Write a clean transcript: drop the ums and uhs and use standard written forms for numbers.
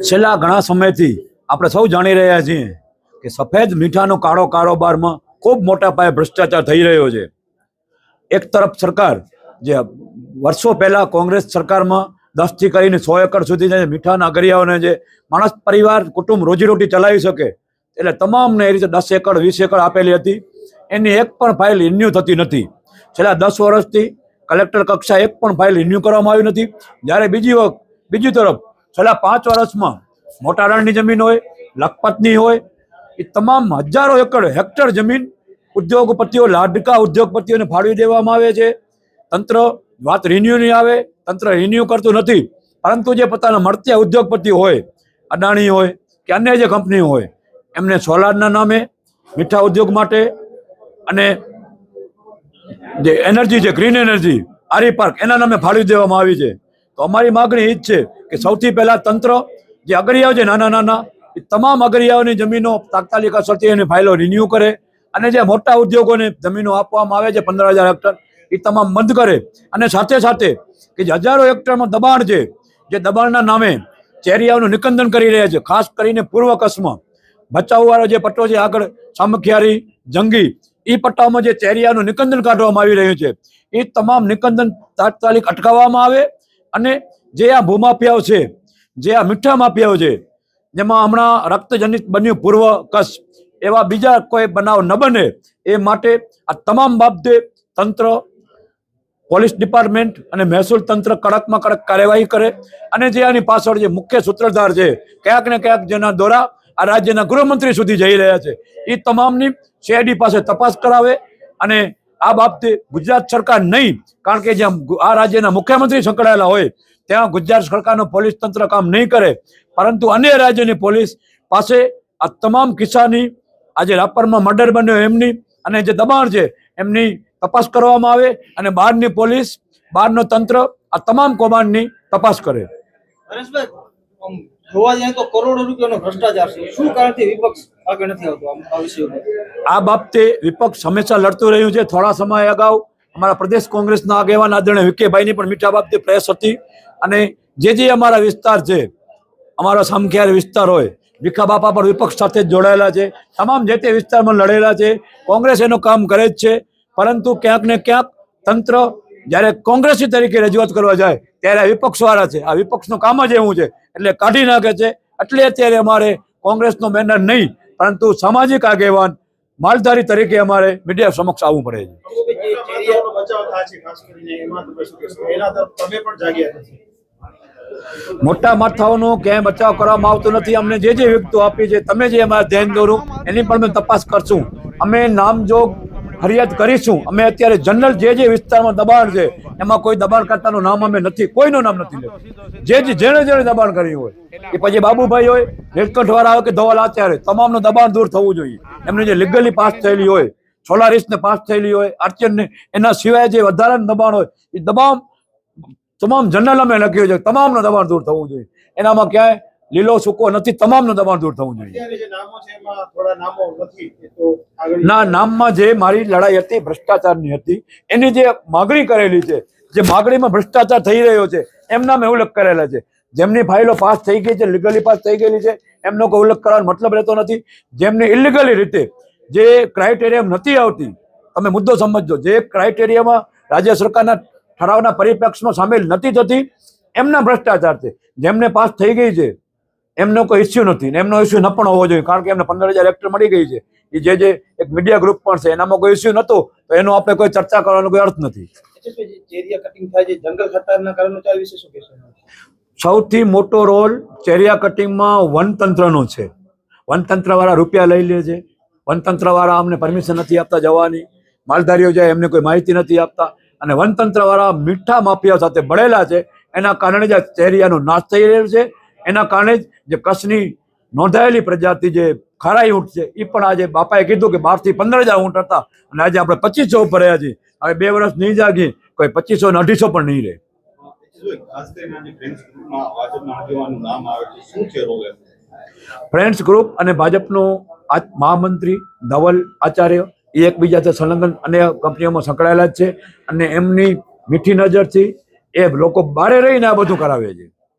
છેલ્લા ઘણા સમયથી આપણે સૌ જાણી રહ્યા છીએ કે સફેદ મીઠાનો કાળો કારોબારમાં ખૂબ મોટા પાયે ભ્રષ્ટાચાર થઈ રહ્યો છે। એક તરફ સરકાર જે વર્ષો પહેલા કોંગ્રેસ સરકારમાં 10 થી કરીને 100 એકર સુધી જે મીઠાના અગરિયાઓને જે માણસ પરિવાર કુટુંબ રોજીરોટી ચલાવી શકે એટલે તમામને એ રીતે 10 એકર 20 એકર આપેલી હતી। એની એક પણ ફાઇલ રિન્યુ થતી નથી। છેલ્લા 10 વર્ષથી કલેક્ટર કક્ષાએ એક પણ ફાઇલ રિન્યુ કરવામાં આવી નથી। જ્યારે બીજી તરફ છેલ્લા 5 વર્ષમાં મોટા રણની જમીન હોય, લખપતની હોય, એ તમામ હજારો એકર હેક્ટર જમીન ઉદ્યોગપતિઓ, લાડકા ઉદ્યોગપતિઓને ફાળવી દેવામાં આવે છે। તંત્ર વાત રિન્યુ નહીં આવે, તંત્ર રિન્યુ કરતું નથી, પરંતુ જે પોતાના મળતિયા ઉદ્યોગપતિ હોય, અદાણી હોય કે અન્ય જે કંપની હોય, એમને સોલારના નામે મીઠા ઉદ્યોગ માટે અને જે એનર્જી છે, ગ્રીન એનર્જી, આરી પાર્ક, એના નામે ફાળવી દેવામાં આવી છે। તો અમારી માગણી એ જ છે કે સૌથી પહેલા તંત્ર જે અગરિયાઓ છે નાના એ તમામ અગરિયાઓની જમીનો તાત્કાલિક અસરથી એની ફાઇલો રિન્યુ કરે અને જે મોટા ઉદ્યોગોને જમીનો આપવામાં આવે છે 15,000 હેક્ટર, એ તમામ બંધ કરે। અને સાથે સાથે કે જે હજારો હેક્ટરમાં દબાણ છે, જે દબાણના નામે ચેરિયાઓનું નિકંદન કરી રહ્યા છે, ખાસ કરીને પૂર્વ કચ્છમાં ભચાઉવાળો જે પટ્ટો છે આગળ સામખિયારી, જંગી, એ પટ્ટાઓમાં જે ચેરિયાનું નિકંદન કાઢવામાં આવી રહ્યું છે, એ તમામ નિકંદન તાત્કાલિક અટકાવવામાં આવે અને જે આ ભૂમાફિયાઓ છે, જે આ મીઠા માફિયાઓ છે, જેમાં હમણાં રક્તજનિત બન્યું પૂર્વ કચ્છ, એવા બીજા કોઈ બનાવ ન બને એ માટે આ તમામ બાબતે તંત્ર, પોલીસ ડિપાર્ટમેન્ટ અને મહેસૂલ તંત્ર કડકમાં કડક કાર્યવાહી કરે અને જે આની પાછળ જે મુખ્ય સૂત્રધાર છે, ક્યાંક ને ક્યાંક જેના દ્વારા આ રાજ્યના ગૃહમંત્રી સુધી જઈ રહ્યા છે, એ તમામની CID પાસે તપાસ કરાવે। અને આ બાબતે ગુજરાત સરકાર નહીં, કારણ કે જ્યાં આ રાજ્યના મુખ્યમંત્રી સંકળાયેલા હોય ત્યાં ગુજરાત સરકારનો પોલીસ તંત્ર કામ નહીં કરે, પરંતુ અન્ય રાજ્યની પોલીસ પાસે આ તમામ કિસ્સાની, આજે રાપરમાં મર્ડર બન્યો એમની અને જે દબાણ છે એમની તપાસ કરવામાં આવે અને બહારની પોલીસ, બહારનો તંત્ર આ તમામ કૌભાંડની તપાસ કરે। જોવા જઈએ તો કરોડો રૂપિયાનો ભ્રષ્ટાચાર છે, શું કારણથી વિપક્ષ આગળ નથી આવતો આ વિષય ઉપર? આ બાબતે વિપક્ષ હંમેશા લડતું રહ્યું છે। થોડા સમય અગાઉ અમારા પ્રદેશ કોંગ્રેસના આગેવાન આદરણીય વિકેભાઈની પણ મીઠા બાબતે પ્રેસ હતી અને જે અમારા વિસ્તાર છે, અમારો સામખિયારી વિસ્તાર હોય, ભીખા બાપા પણ વિપક્ષ સાથે જોડાયેલા છે, તમામ જે તે વિસ્તારમાં લડેલા છે। કોંગ્રેસ એનું કામ કરે જ છે, પરંતુ ક્યાંક ને ક્યાંક તંત્ર જ્યારે કોંગ્રેસી તરીકે રજૂઆત કરવા જાય ત્યારે વિપક્ષવાળા છે, આ વિપક્ષનું કામ જ એવું છે એટલે કાઢી નાખે છે। એટલે અત્યારે અમારે કોંગ્રેસનો બેનર નહીં, પરંતુ સામાજિક આગેવાન, માલધારી તરીકે અમારે મીડિયા સમક્ષ આવવું પડે છે। મોટા માથાઓનો ક્યાંય બચાવ કરવામાં આવતો નથી। અમને જે વિગતો આપી છે, તમે જે અમારે ધ્યાન દોરું એની પણ અમે તપાસ કરશું, અમે નામજોગ ફરિયાદ કરીશું। અમે અત્યારે જનરલ જે વિસ્તારમાં દબાણ છે એમાં કોઈ દબાણકર્તાનું નામ અમે નથી, કોઈનું નામ નથી લેતું। જેણે દબાણ કર્યું હોય, એ પછી બાબુભાઈ હોય, નીલકંઠવાળા હોય કે ધવલ આચાર્ય, તમામનું દબાણ દૂર થવું જોઈએ। એમની જે લીગલી પાસ થયેલી હોય, સોલારિસને પાસ થયેલી હોય, આર્ચરને, એના સિવાય જે વધારાનું દબાણ હોય એ તમામ જનરલ અમે લખ્યું છે, તમામનું દબાણ દૂર થવું જોઈએ। એનામાં ક્યાંય લીલો સૂકો નથી, તમામનું દબાણ દૂર થવું જોઈએ। ના, નામમાં જે મારી લડાઈ હતી ભ્રષ્ટાચારની હતી, એની જે માગણી કરેલી છે, જે માગણીમાં ભ્રષ્ટાચાર થઈ રહ્યો છે એમના મેં ઉલ્લેખ કરેલા છે। જેમની ફાઇલો પાસ થઈ ગઈ છે, લીગલી પાસ થઈ ગયેલી છે, એમનો કોઈ ઉલ્લેખ કરવાનો મતલબ રહેતો નથી। જેમની ઇલીગલી રીતે જે ક્રાઇટેરિયા નથી આવતી, તમે મુદ્દો સમજજો, જે ક્રાઇટેરિયામાં રાજ્ય સરકારના ઠરાવના પરિપ્રેક્ષમાં સામેલ નથી થતી, એમના ભ્રષ્ટાચાર છે। જેમને પાસ થઈ ગઈ છે એમનો કોઈ ઇસ્યુ નથી, એમનો ઇસ્યુ ન પણ હોવો જોઈએ, કારણ કે એમને 15,000 હેક્ટર મળી ગઈ છે। એ જે એક મીડિયા ગ્રુપ પણ છે એનામાં કોઈ ઇસ્યુ નહોતો, તો એનો આપણે કોઈ ચર્ચા કરવાનો કોઈ અર્થ નથી। સૌથી મોટો રોલ ચેરિયા કટિંગમાં વનતંત્રનો છે। વનતંત્રવાળા રૂપિયા લઈ લે છે, વનતંત્રવાળા અમને પરમિશન નથી આપતા જવાની, માલધારીઓ જાય એમને કોઈ માહિતી નથી આપતા, અને વનતંત્રવાળા મીઠા માફિયાઓ સાથે બળેલા છે। એના કારણે જ ચેરિયાનો નાશ થઈ રહ્યો છે। એના કારણે જ જે કચ્છની નોંધાયેલી પ્રજાતિ જે ખારાઈ ઊંટ છે, એ પણ આજે બાપાએ કીધું કે 12 થી 15,000 ઊંટ હતા અને આજે આપણે 2500 ઉપર રહ્યા છીએ। હવે 2 વર્ષ નહીં જાગી, કોઈ 2500 ને 250 પણ નહીં રહે। ફ્રેન્ડ્સ ગ્રુપ અને ભાજપનો મહામંત્રી ધવલ આચાર્ય એ એકબીજાથી સંલગ્ન અન્ય કંપનીઓમાં સંકળાયેલા જ છે અને એમની મીઠી નજરથી એ લોકો બારે રહીને આ બધું કરાવે છે।